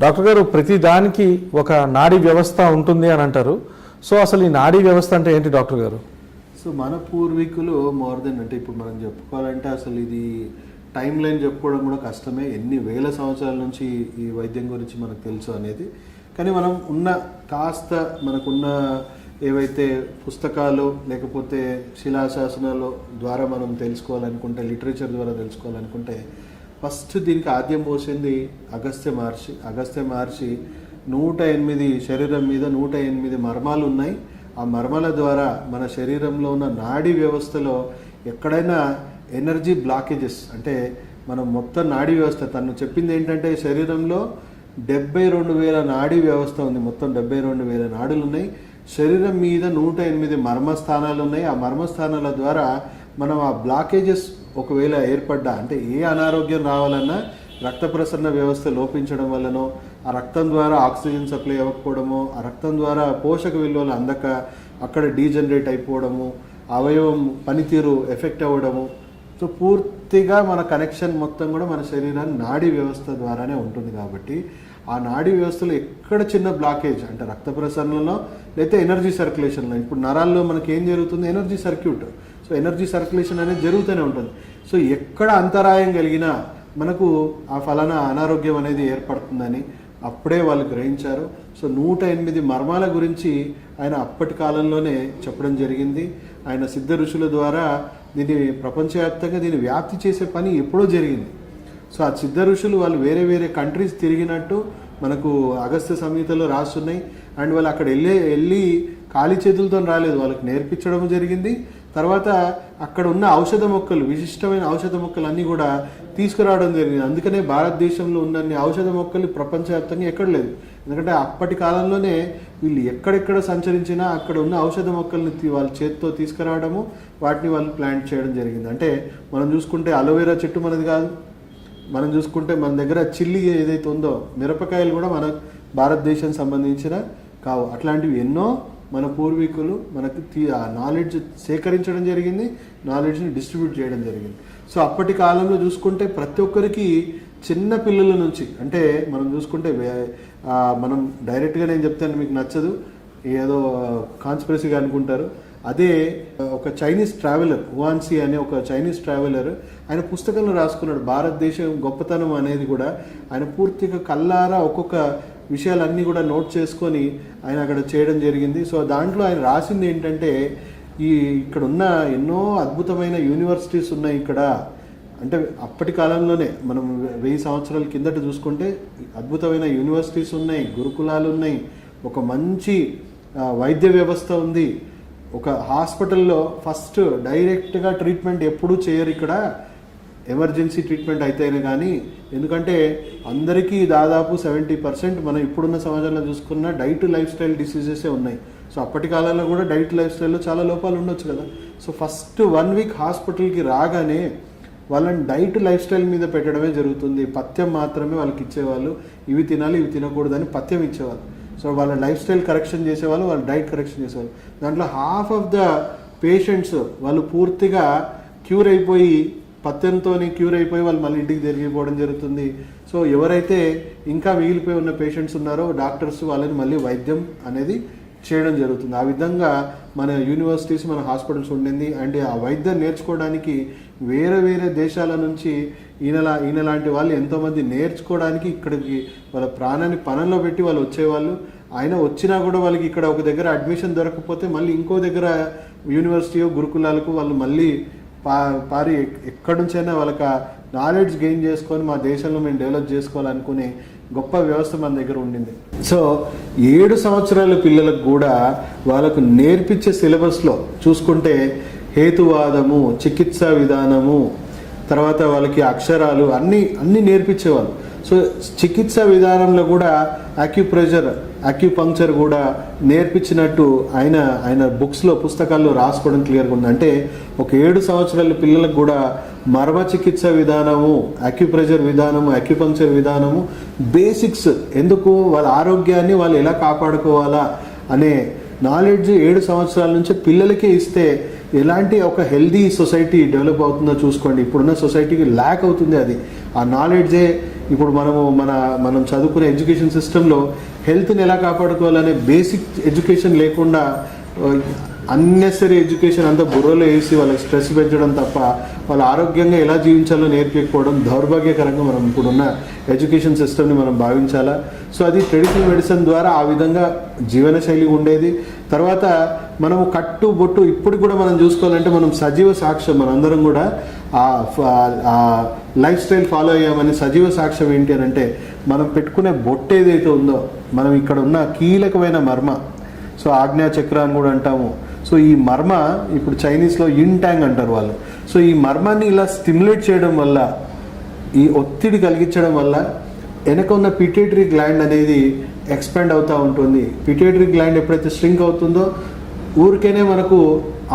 Doctor గారు, ప్రతి దానికి ఒక నాడీ వ్యవస్థ ఉంటుంది అని అంటారు. సో అసలు ఈ నాడీ వ్యవస్థ అంటే ఏంటి డాక్టర్ గారు? సో మన పూర్వీకులు మోర్ దెన్ అంటే ఇప్పుడు మనం చెప్పుకోవాలంటే అసలు ఇది టైం లైన్ చెప్పుకోవడం కూడా కష్టమే. ఎన్ని వేల సంవత్సరాల నుంచి ఈ వైద్యం గురించి మనకు తెలుసు అనేది. కానీ మనం కాస్త మనకున్న ఏవైతే పుస్తకాలు లేకపోతే శిలాశాసనాలు ద్వారా మనం తెలుసుకోవాలనుకుంటే, లిటరేచర్ ద్వారా తెలుసుకోవాలనుకుంటే, ఫస్ట్ దీనికి ఆద్యం పోసింది అగస్త్య మహర్షి 108 శరీరం మీద 108 మర్మాలు ఉన్నాయి. ఆ మర్మాల ద్వారా మన శరీరంలో ఉన్న నాడీ వ్యవస్థలో ఎక్కడైనా ఎనర్జీ బ్లాకేజెస్ అంటే మనం మొత్తం నాడీ వ్యవస్థ తను చెప్పింది ఏంటంటే శరీరంలో 72,000 నాడీ వ్యవస్థ ఉంది. మొత్తం 72,000 నాడులు ఉన్నాయి. శరీరం మీద 108 మర్మస్థానాలు ఉన్నాయి. ఆ మర్మస్థానాల ద్వారా మనం ఆ బ్లాకేజెస్ ఒకవేళ ఏర్పడ్డా అంటే ఏ అనారోగ్యం రావాలన్నా రక్త ప్రసరణ వ్యవస్థ లోపించడం వల్లనో, ఆ రక్తం ద్వారా ఆక్సిజన్ సప్లై అవ్వకపోవడమో, ఆ రక్తం ద్వారా పోషక విలువలు అందక అక్కడ డీజనరేట్ అయిపోవడము, అవయవం పనితీరు ఎఫెక్ట్ అవ్వడము. సో పూర్తిగా మన కనెక్షన్ మొత్తం కూడా మన శరీరాన్ని నాడీ వ్యవస్థ ద్వారానే ఉంటుంది. కాబట్టి ఆ నాడీ వ్యవస్థలో ఎక్కడ చిన్న బ్లాకేజ్ అంటే రక్త ప్రసరణలో లేకపోతే ఎనర్జీ సర్క్యులేషన్లో, ఇప్పుడు నరాల్లో మనకి ఏం జరుగుతుంది, energy circuit. So energy circulation అనేది జరుగుతూనే ఉంటుంది. సో ఎక్కడ అంతరాయం కలిగినా మనకు ఆ ఫలానా అనారోగ్యం అనేది ఏర్పడుతుందని అప్పుడే వాళ్ళు గ్రహించారు. సో 108 మర్మాల గురించి ఆయన అప్పటి కాలంలోనే చెప్పడం జరిగింది. ఆయన సిద్ధ ఋషుల ద్వారా దీన్ని ప్రపంచవ్యాప్తంగా దీన్ని వ్యాప్తి చేసే పని ఎప్పుడో జరిగింది. సో ఆ సిద్ధ ఋషులు వాళ్ళు వేరే వేరే కంట్రీస్ తిరిగినట్టు మనకు అగస్త్య సంహితలో రాస్తున్నాయి. అండ్ వాళ్ళు అక్కడ వెళ్ళి ఖాళీ చేతులతో రాలేదు, వాళ్ళకి నేర్పించడం జరిగింది. తర్వాత అక్కడ ఉన్న ఔషధ మొక్కలు, విశిష్టమైన ఔషధ మొక్కలు అన్నీ కూడా తీసుకురావడం జరిగింది. అందుకనే భారతదేశంలో ఉన్నన్ని ఔషధ మొక్కలు ప్రపంచవ్యాప్తంగా ఎక్కడ లేదు. ఎందుకంటే అప్పటి కాలంలోనే వీళ్ళు ఎక్కడెక్కడ సంచరించినా అక్కడ ఉన్న ఔషధ మొక్కల్ని వాళ్ళ చేతితో తీసుకురావడము, వాటిని వాళ్ళు ప్లాంట్ చేయడం జరిగింది. అంటే మనం చూసుకుంటే అలోవెరా చెట్టు మనది కాదు. మనం చూసుకుంటే మన దగ్గర చిల్లి ఏదైతే ఉందో, మిరపకాయలు కూడా మన భారతదేశం సంబంధించిన కావు. అట్లాంటివి ఎన్నో మన పూర్వీకులు మనకి ఆ నాలెడ్జ్ సేకరించడం జరిగింది, నాలెడ్జ్ని డిస్ట్రిబ్యూట్ చేయడం జరిగింది. సో అప్పటి కాలంలో చూసుకుంటే ప్రతి ఒక్కరికి చిన్న పిల్లల నుంచి అంటే మనం చూసుకుంటే మనం డైరెక్ట్గా నేను చెప్తాను మీకు నచ్చదు, ఏదో కాన్స్పిరసీగా అనుకుంటారు. అదే ఒక చైనీస్ ట్రావెలర్ హువాన్సీ అనే ఒక చైనీస్ ట్రావెలర్ ఆయన పుస్తకంలో రాసుకున్నాడు. భారతదేశం గొప్పతనం అనేది కూడా ఆయన పూర్తిగా కళ్ళారా ఒక్కొక్క విషయాలన్నీ కూడా నోట్ చేసుకొని ఆయన అక్కడ చేయడం జరిగింది. సో దాంట్లో ఆయన రాసింది ఏంటంటే ఇక్కడ ఉన్న ఎన్నో అద్భుతమైన యూనివర్సిటీస్ ఉన్నాయి ఇక్కడ. అంటే అప్పటి కాలంలోనే మనం 1000 సంవత్సరాల కిందట చూసుకుంటే అద్భుతమైన యూనివర్సిటీస్ ఉన్నాయి, గురుకులాలు ఉన్నాయి, ఒక మంచి వైద్య వ్యవస్థ ఉంది. ఒక హాస్పిటల్లో ఫస్ట్ డైరెక్ట్గా ట్రీట్మెంట్ ఎప్పుడూ చేయరు ఇక్కడ, ఎమర్జెన్సీ ట్రీట్మెంట్ అయితేనే కానీ. ఎందుకంటే అందరికీ దాదాపు 70% మనం ఇప్పుడున్న సమాజంలో చూసుకున్న డైట్ లైఫ్ స్టైల్ డిసీజెసే ఉన్నాయి. సో అప్పటి కాలంలో కూడా డైట్ లైఫ్ స్టైల్లో చాలా లోపాలు ఉండొచ్చు కదా. సో ఫస్ట్ 1 వీక్ హాస్పిటల్కి రాగానే వాళ్ళని డైట్ లైఫ్ స్టైల్ మీద పెట్టడమే జరుగుతుంది. పథ్యం మాత్రమే వాళ్ళకి ఇచ్చేవాళ్ళు, ఇవి తినాలి ఇవి తినకూడదని పథ్యం ఇచ్చేవాళ్ళు. సో వాళ్ళ లైఫ్ స్టైల్ కరెక్షన్ చేసేవాళ్ళు, వాళ్ళ డైట్ కరెక్షన్ చేసేవాళ్ళు. దాంట్లో హాఫ్ ఆఫ్ ద పేషెంట్స్ వాళ్ళు పూర్తిగా క్యూర్ అయిపోయి, పథ్యంతో క్యూర్ అయిపోయి వాళ్ళు మళ్ళీ ఇంటికి తిరిగిపోవడం జరుగుతుంది. సో ఎవరైతే ఇంకా మిగిలిపోయి ఉన్న పేషెంట్స్ ఉన్నారో డాక్టర్స్ వాళ్ళని మళ్ళీ వైద్యం అనేది చేయడం జరుగుతుంది. ఆ విధంగా మన యూనివర్సిటీస్, మన హాస్పిటల్స్ ఉండింది. అండ్ ఆ వైద్యం నేర్చుకోవడానికి వేరే వేరే దేశాల నుంచి ఈయన లాంటి వాళ్ళు ఎంతోమంది నేర్చుకోవడానికి ఇక్కడికి వాళ్ళ ప్రాణాన్ని పనంలో పెట్టి వాళ్ళు వచ్చేవాళ్ళు. ఆయన వచ్చినా కూడా వాళ్ళకి ఇక్కడ ఒక దగ్గర అడ్మిషన్ దొరకకపోతే మళ్ళీ ఇంకో దగ్గర యూనివర్సిటీ గురుకులాలకు వాళ్ళు మళ్ళీ పారి ఎక్కడి నుంచైనా వాళ్ళకి నాలెడ్జ్ గెయిన్ చేసుకొని మా దేశంలో మేము డెవలప్ చేసుకోవాలనుకునే గొప్ప వ్యవస్థ మన దగ్గర ఉండింది. సో 7 సంవత్సరాల పిల్లలకు కూడా వాళ్ళకు నేర్పించే సిలబస్లో చూసుకుంటే హేతువాదము, చికిత్సా విధానము, తర్వాత వాళ్ళకి అక్షరాలు అన్నీ నేర్పించేవాళ్ళు. సో చికిత్సా విధానంలో కూడా అక్యుపంక్చర్ కూడా నేర్పించినట్టు ఆయన బుక్స్లో, పుస్తకాల్లో రాసుకోవడం క్లియర్గా ఉంది. అంటే ఒక 7 సంవత్సరాల పిల్లలకు కూడా మర్మ చికిత్స విధానము, అక్యుప్రెషర్ విధానము, అక్యుపంక్చర్ విధానము, బేసిక్స్, ఎందుకు వాళ్ళ ఆరోగ్యాన్ని వాళ్ళు ఎలా కాపాడుకోవాలా అనే నాలెడ్జ్ 7 సంవత్సరాల నుంచి పిల్లలకే ఇస్తే ఎలాంటి ఒక హెల్దీ సొసైటీ డెవలప్ అవుతుందో చూసుకోండి. ఇప్పుడున్న సొసైటీకి ల్యాక్ అవుతుంది అది. ఆ నాలెడ్జే ఇప్పుడు మనం చదువుకునే ఎడ్యుకేషన్ సిస్టంలో హెల్త్ని ఎలా కాపాడుకోవాలనే బేసిక్ ఎడ్యుకేషన్ లేకుండా అన్నెసరీ ఎడ్యుకేషన్ అంతా బుర్రలో వేసి వాళ్ళకి స్ట్రెస్ పెంచడం తప్ప వాళ్ళు ఆరోగ్యంగా ఎలా జీవించాలో నేర్పించకపోవడం దౌర్భాగ్యకరంగా మనం ఇప్పుడున్న ఎడ్యుకేషన్ సిస్టమ్ని మనం భావించాలా. సో అది ట్రెడిషనల్ మెడిసిన్ ద్వారా ఆ విధంగా జీవనశైలి ఉండేది. తర్వాత మనము కట్టు బొట్టు ఇప్పుడు కూడా మనం చూసుకోవాలంటే మనం సజీవ సాక్ష్యం, మనందరం కూడా ఆ లైఫ్ స్టైల్ ఫాలో అయ్యామని సజీవ సాక్ష్యం ఏంటి అని అంటే మనం పెట్టుకునే బొట్టు ఏదైతే ఉందో, మనం ఇక్కడ ఉన్న కీలకమైన మర్మ, సో ఆజ్ఞా చక్ర అని కూడా అంటాము. సో ఈ మర్మ ఇప్పుడు చైనీస్లో ఇన్ ట్యాంగ్ అంటారు వాళ్ళు. సో ఈ మర్మాన్ని ఇలా స్టిమ్యులేట్ చేయడం వల్ల, ఈ ఒత్తిడి కలిగించడం వల్ల వెనక ఉన్న పిట్యూటరీ గ్లాండ్ అనేది ఎక్స్పాండ్ అవుతూ ఉంటుంది. పిట్యూటరీ గ్లాండ్ ఎప్పుడైతే స్ట్రింక్ అవుతుందో ఊరికేనే మనకు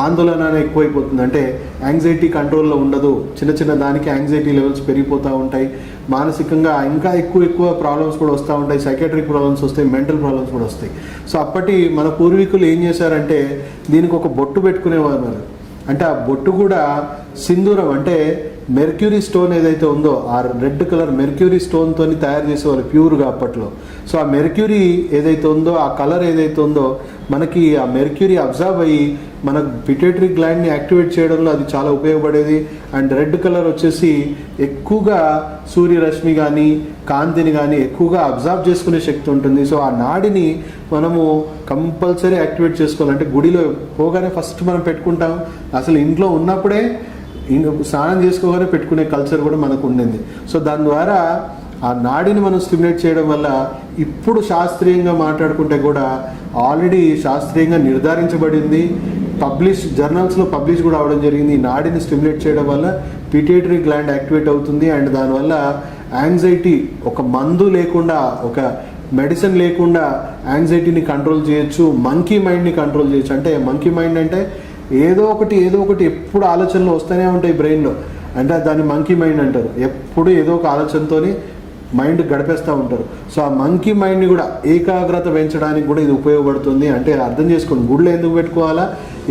ఆందోళన ఎక్కువైపోతుంది. అంటే యాంగ్జైటీ కంట్రోల్లో ఉండదు, చిన్న చిన్న దానికి యాంగ్జైటీ లెవెల్స్ పెరిగిపోతూ ఉంటాయి. మానసికంగా ఇంకా ఎక్కువ ప్రాబ్లమ్స్ కూడా వస్తూ ఉంటాయి. సైకాట్రిక్ ప్రాబ్లమ్స్ వస్తాయి, మెంటల్ ప్రాబ్లమ్స్ కూడా వస్తాయి. సో అప్పటి మన పూర్వీకులు ఏం చేశారంటే దీనికి ఒక బొట్టు పెట్టుకునేవారు. అంటే ఆ బొట్టు కూడా సింధూరం, అంటే మెర్క్యూరీ స్టోన్ ఏదైతే ఉందో ఆ రెడ్ కలర్ మెర్క్యూరీ స్టోన్తో తయారు చేసేవాళ్ళు ప్యూర్గా అప్పట్లో. సో ఆ మెర్క్యూరీ ఏదైతే ఉందో, ఆ కలర్ ఏదైతే ఉందో, మనకి ఆ మెర్క్యూరీ అబ్జర్వ్ అయ్యి మన పిట్యూటరీ గ్లాండ్ని యాక్టివేట్ చేయడంలో అది చాలా ఉపయోగపడేది. అండ్ రెడ్ కలర్ వచ్చేసి ఎక్కువగా సూర్యరశ్మి కానీ కాంతిని కానీ ఎక్కువగా అబ్జర్వ్ చేసుకునే శక్తి ఉంటుంది. సో ఆ నాడిని మనము కంపల్సరీ యాక్టివేట్ చేసుకోవాలంటే గుడిలో పోగానే ఫస్ట్ మనం పెట్టుకుంటాం. అసలు ఇంట్లో ఉన్నప్పుడే స్నానం చేసుకోగానే పెట్టుకునే కల్చర్ కూడా మనకు ఉండింది. సో దాని ద్వారా ఆ నాడిని మనం స్టిమ్యులేట్ చేయడం వల్ల ఇప్పుడు శాస్త్రీయంగా మాట్లాడుకుంటే కూడా ఆల్రెడీ శాస్త్రీయంగా నిర్ధారించబడింది, జర్నల్స్లో పబ్లిష్ కూడా అవ్వడం జరిగింది. ఈ నాడిని స్టిమ్యులేట్ చేయడం వల్ల పిట్యూటరీ గ్లాండ్ యాక్టివేట్ అవుతుంది. అండ్ దానివల్ల యాంగ్జైటీ, ఒక మందు లేకుండా, ఒక మెడిసిన్ లేకుండా యాంగ్జైటీని కంట్రోల్ చేయొచ్చు, మంకీ మైండ్ని కంట్రోల్ చేయొచ్చు. అంటే మంకీ మైండ్ అంటే ఏదో ఒకటి ఎప్పుడు ఆలోచనలు వస్తూనే ఉంటాయి బ్రెయిన్లో, అంటే దాన్ని మంకీ మైండ్ అంటారు. ఎప్పుడు ఏదో ఒక ఆలోచనతో మైండ్ గడిపేస్తూ ఉంటారు. సో ఆ మంకీ మైండ్ని కూడా ఏకాగ్రత పెంచడానికి కూడా ఇది ఉపయోగపడుతుంది. అంటే అర్థం చేసుకోండి, గుడిలో ఎందుకు పెట్టుకోవాలా,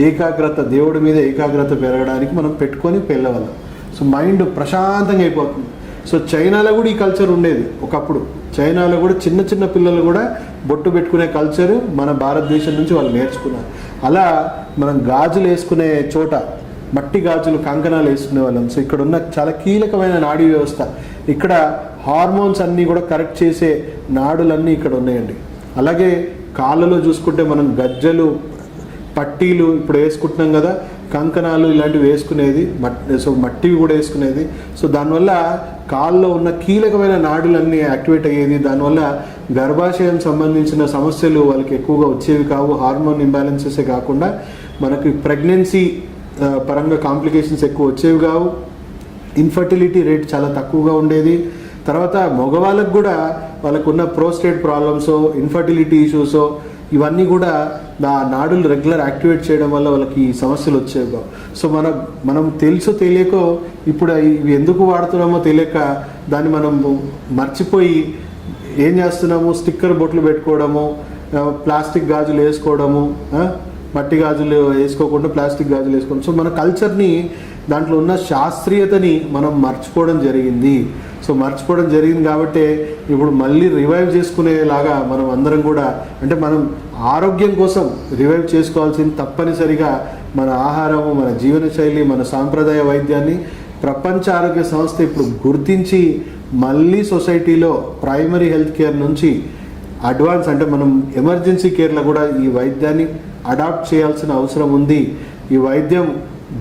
ఏకాగ్రత, దేవుడి మీద ఏకాగ్రత పెరగడానికి మనం పెట్టుకొని వెళ్ళవాళ్ళం. సో మైండ్ ప్రశాంతంగా అయిపోతుంది. సో చైనాలో కూడా ఈ కల్చర్ ఉండేది ఒకప్పుడు. చైనాలో కూడా చిన్న పిల్లలు కూడా బొట్టు పెట్టుకునే కల్చరు మన భారతదేశం నుంచి వాళ్ళు నేర్చుకున్నారు. అలా మనం గాజులు వేసుకునే చోట మట్టి గాజులు, కంకణాలు వేసుకునే వాళ్ళం. సో ఇక్కడ ఉన్న చాలా కీలకమైన నాడీ వ్యవస్థ, ఇక్కడ హార్మోన్స్ అన్నీ కూడా కరెక్ట్ చేసే నాడులన్నీ ఇక్కడ ఉన్నాయండి. అలాగే కాళ్ళలో చూసుకుంటే మనం గజ్జలు, పట్టీలు ఇప్పుడు వేసుకుంటున్నాం కదా, కంకణాలు ఇలాంటివి వేసుకునేది, మట్టివి కూడా వేసుకునేది. సో దానివల్ల కాళ్ళలో ఉన్న కీలకమైన నాడులన్నీ యాక్టివేట్ అయ్యేది. దానివల్ల గర్భాశయం సంబంధించిన సమస్యలు వాళ్ళకి ఎక్కువగా వచ్చేవి కావు. హార్మోన్ ఇంబ్యాలెన్సెసే కాకుండా మనకి ప్రెగ్నెన్సీ పరంగా కాంప్లికేషన్స్ ఎక్కువ వచ్చేవి కావు. ఇన్ఫర్టిలిటీ రేట్ చాలా తక్కువగా ఉండేది. తర్వాత మగవాళ్ళకు కూడా వాళ్ళకున్న ప్రోస్టేట్ ప్రాబ్లమ్స్, ఇన్ఫర్టిలిటీ ఇష్యూస్, ఇవన్నీ కూడా నాడులు రెగ్యులర్ యాక్టివేట్ చేయడం వల్ల వాళ్ళకి ఈ సమస్యలు వచ్చేవి. సో మనం తెలుసో తెలియకో ఇప్పుడు ఇవి ఎందుకు వాడుతున్నామో తెలియక దాన్ని మనం మర్చిపోయి ఏం చేస్తున్నాము, స్టిక్కర్ బొట్లు పెట్టుకోవడము, ప్లాస్టిక్ గాజులు వేసుకోవడము, మట్టి గాజులు వేసుకోకుండా ప్లాస్టిక్ గాజులు వేసుకోవడం. సో మన కల్చర్ని, దాంట్లో ఉన్న శాస్త్రీయతని మనం మర్చిపోవడం జరిగింది. సో మర్చిపోవడం జరిగింది కాబట్టి ఇప్పుడు మళ్ళీ రివైవ్ చేసుకునేలాగా మనం అందరం కూడా, అంటే మనం ఆరోగ్యం కోసం రివైవ్ చేసుకోవాల్సింది తప్పనిసరిగా మన ఆహారము, మన జీవనశైలి, మన సాంప్రదాయ వైద్యాన్ని ప్రపంచ ఆరోగ్య సంస్థ ఇప్పుడు గుర్తించి మళ్ళీ సొసైటీలో ప్రైమరీ హెల్త్ కేర్ నుంచి అడ్వాన్స్, అంటే మనం ఎమర్జెన్సీ కేర్లో కూడా ఈ వైద్యాన్ని అడాప్ట్ చేయాల్సిన అవసరం ఉంది. ఈ వైద్యం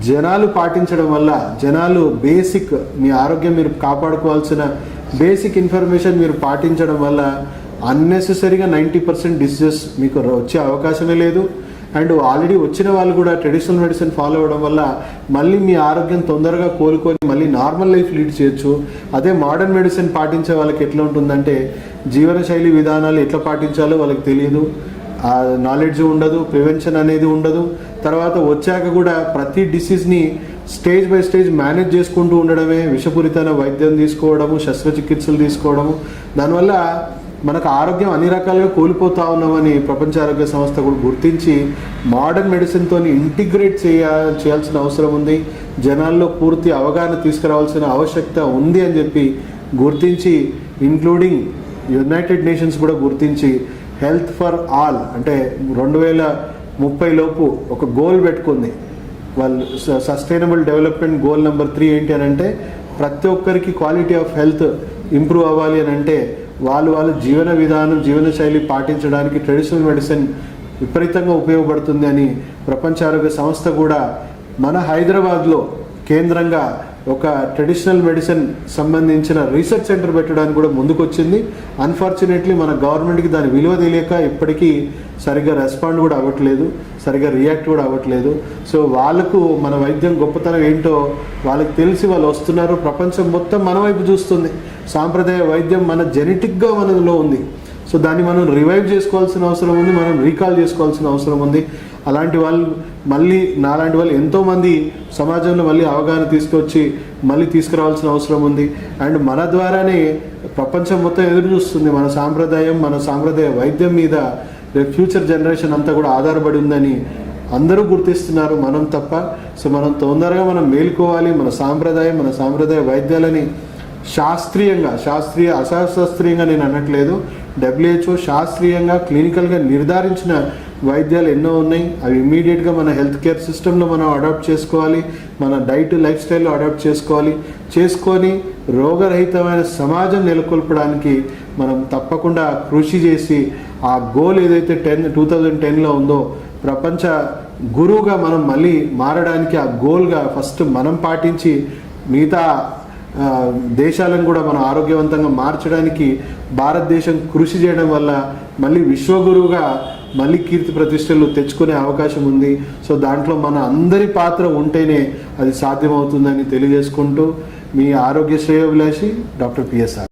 జనాలు పాటించడం వల్ల, జనాలు బేసిక్ మీ ఆరోగ్యం మీరు కాపాడుకోవాల్సిన బేసిక్ ఇన్ఫర్మేషన్ మీరు పాటించడం వల్ల అన్నెసెసరీగా 90% డిసీజెస్ మీకు వచ్చే అవకాశమే లేదు. అండ్ ఆల్రెడీ వచ్చిన వాళ్ళు కూడా ట్రెడిషనల్ మెడిసిన్ ఫాలో అవ్వడం వల్ల మళ్ళీ మీ ఆరోగ్యం తొందరగా కోలుకొని మళ్ళీ నార్మల్ లైఫ్ లీడ్ చేయొచ్చు. అదే మోడర్న్ మెడిసిన్ పాటించే వాళ్ళకి ఎట్లా ఉంటుందంటే జీవనశైలి విధానాలు ఎట్లా పాటించాలో వాళ్ళకి తెలియదు, నాలెడ్జ్ ఉండదు, ప్రివెన్షన్ అనేది ఉండదు. తర్వాత వచ్చాక కూడా ప్రతి డిసీజ్ని స్టేజ్ బై స్టేజ్ మేనేజ్ చేసుకుంటూ ఉండడమే, విషపూరితమైన వైద్యం తీసుకోవడము, శస్త్రచికిత్సలు తీసుకోవడము. దానివల్ల మనకు ఆరోగ్యం అన్ని రకాలుగా కోల్పోతా ఉన్నామని ప్రపంచ ఆరోగ్య సంస్థ కూడా గుర్తించి మోడర్న్ మెడిసిన్తో ఇంటిగ్రేట్ చేయాల్సిన అవసరం ఉంది. జనాల్లో పూర్తి అవగాహన తీసుకురావాల్సిన ఆవశ్యకత ఉంది అని చెప్పి గుర్తించి ఇంక్లూడింగ్ యునైటెడ్ నేషన్స్ కూడా గుర్తించి హెల్త్ ఫర్ ఆల్ అంటే 2030 లోపు ఒక గోల్ పెట్టుకుంది. వాళ్ళు సస్టైనబుల్ డెవలప్మెంట్ గోల్ నెంబర్ 3 ఏంటి అని అంటే ప్రతి ఒక్కరికి క్వాలిటీ ఆఫ్ హెల్త్ ఇంప్రూవ్ అవ్వాలి అని అంటే వాళ్ళ జీవన విధానం జీవనశైలి పాటించడానికి ట్రెడిషనల్ మెడిసిన్ విపరీతంగా ఉపయోగపడుతుంది అని ప్రపంచ ఆరోగ్య సంస్థ కూడా మన హైదరాబాద్లో కేంద్రంగా ఒక ట్రెడిషనల్ మెడిసిన్ సంబంధించిన రీసెర్చ్ సెంటర్ పెట్టడానికి కూడా ముందుకొచ్చింది. అన్ఫార్చునేట్లీ మన గవర్నమెంట్కి దాని విలువ తెలియక ఇప్పటికీ సరిగ్గా రెస్పాండ్ కూడా అవ్వట్లేదు, సరిగ్గా రియాక్ట్ కూడా అవ్వట్లేదు. సో వాళ్ళకు మన వైద్యం గొప్పతనం ఏంటో వాళ్ళకి తెలిసి వాళ్ళు వస్తున్నారు. ప్రపంచం మొత్తం మన వైపు చూస్తుంది. సాంప్రదాయ వైద్యం మన జెనెటిక్గా మనలో ఉంది. సో దాన్ని మనం రివైవ్ చేసుకోవాల్సిన అవసరం ఉంది, మనం రీకాల్ చేసుకోవాల్సిన అవసరం ఉంది. అలాంటి వాళ్ళు మళ్ళీ నాలాంటి వాళ్ళు ఎంతోమంది సమాజంలో మళ్ళీ అవగాహన తీసుకొచ్చి మళ్ళీ తీసుకురావాల్సిన అవసరం ఉంది. అండ్ మన ద్వారానే ప్రపంచం మొత్తం ఎదురు చూస్తుంది మన సాంప్రదాయం, మన సాంప్రదాయ వైద్యం మీద రేపు ఫ్యూచర్ జనరేషన్ అంతా కూడా ఆధారపడి ఉందని అందరూ గుర్తిస్తున్నారు, మనం తప్ప. సో మనం తొందరగా మనం మేలుకోవాలి. మన సాంప్రదాయం, మన సాంప్రదాయ వైద్యాలని అశాస్త్రీయంగా నేను అనట్లేదు. WHO శాస్త్రీయంగా క్లినికల్గా నిర్ధారించిన వైద్యాలు ఎన్నో ఉన్నాయి. అవి ఇమ్మీడియట్గా మన హెల్త్ కేర్ సిస్టంలో మనం అడాప్ట్ చేసుకోవాలి, మన డైట్ లైఫ్ స్టైల్లో అడాప్ట్ చేసుకొని రోగరహితమైన సమాజం నెలకొల్పడానికి మనం తప్పకుండా కృషి చేసి ఆ గోల్ ఏదైతే 2010లో ఉందో ప్రపంచ గురువుగా మనం మళ్ళీ మారడానికి ఆ గోల్గా ఫస్ట్ మనం పాటించి మిగతా దేశాలను కూడా మనం ఆరోగ్యవంతంగా మార్చడానికి భారతదేశం కృషి చేయడం వల్ల మళ్ళీ విశ్వగురువుగా మళ్ళీ కీర్తి ప్రతిష్టలు తెచ్చుకునే అవకాశం ఉంది. సో దాంట్లో మన అందరి పాత్ర ఉంటేనే అది సాధ్యమవుతుందని తెలియజేసుకుంటూ మీ ఆరోగ్య శ్రేయోభిలాషి డాక్టర్ పిఎస్ఆర్.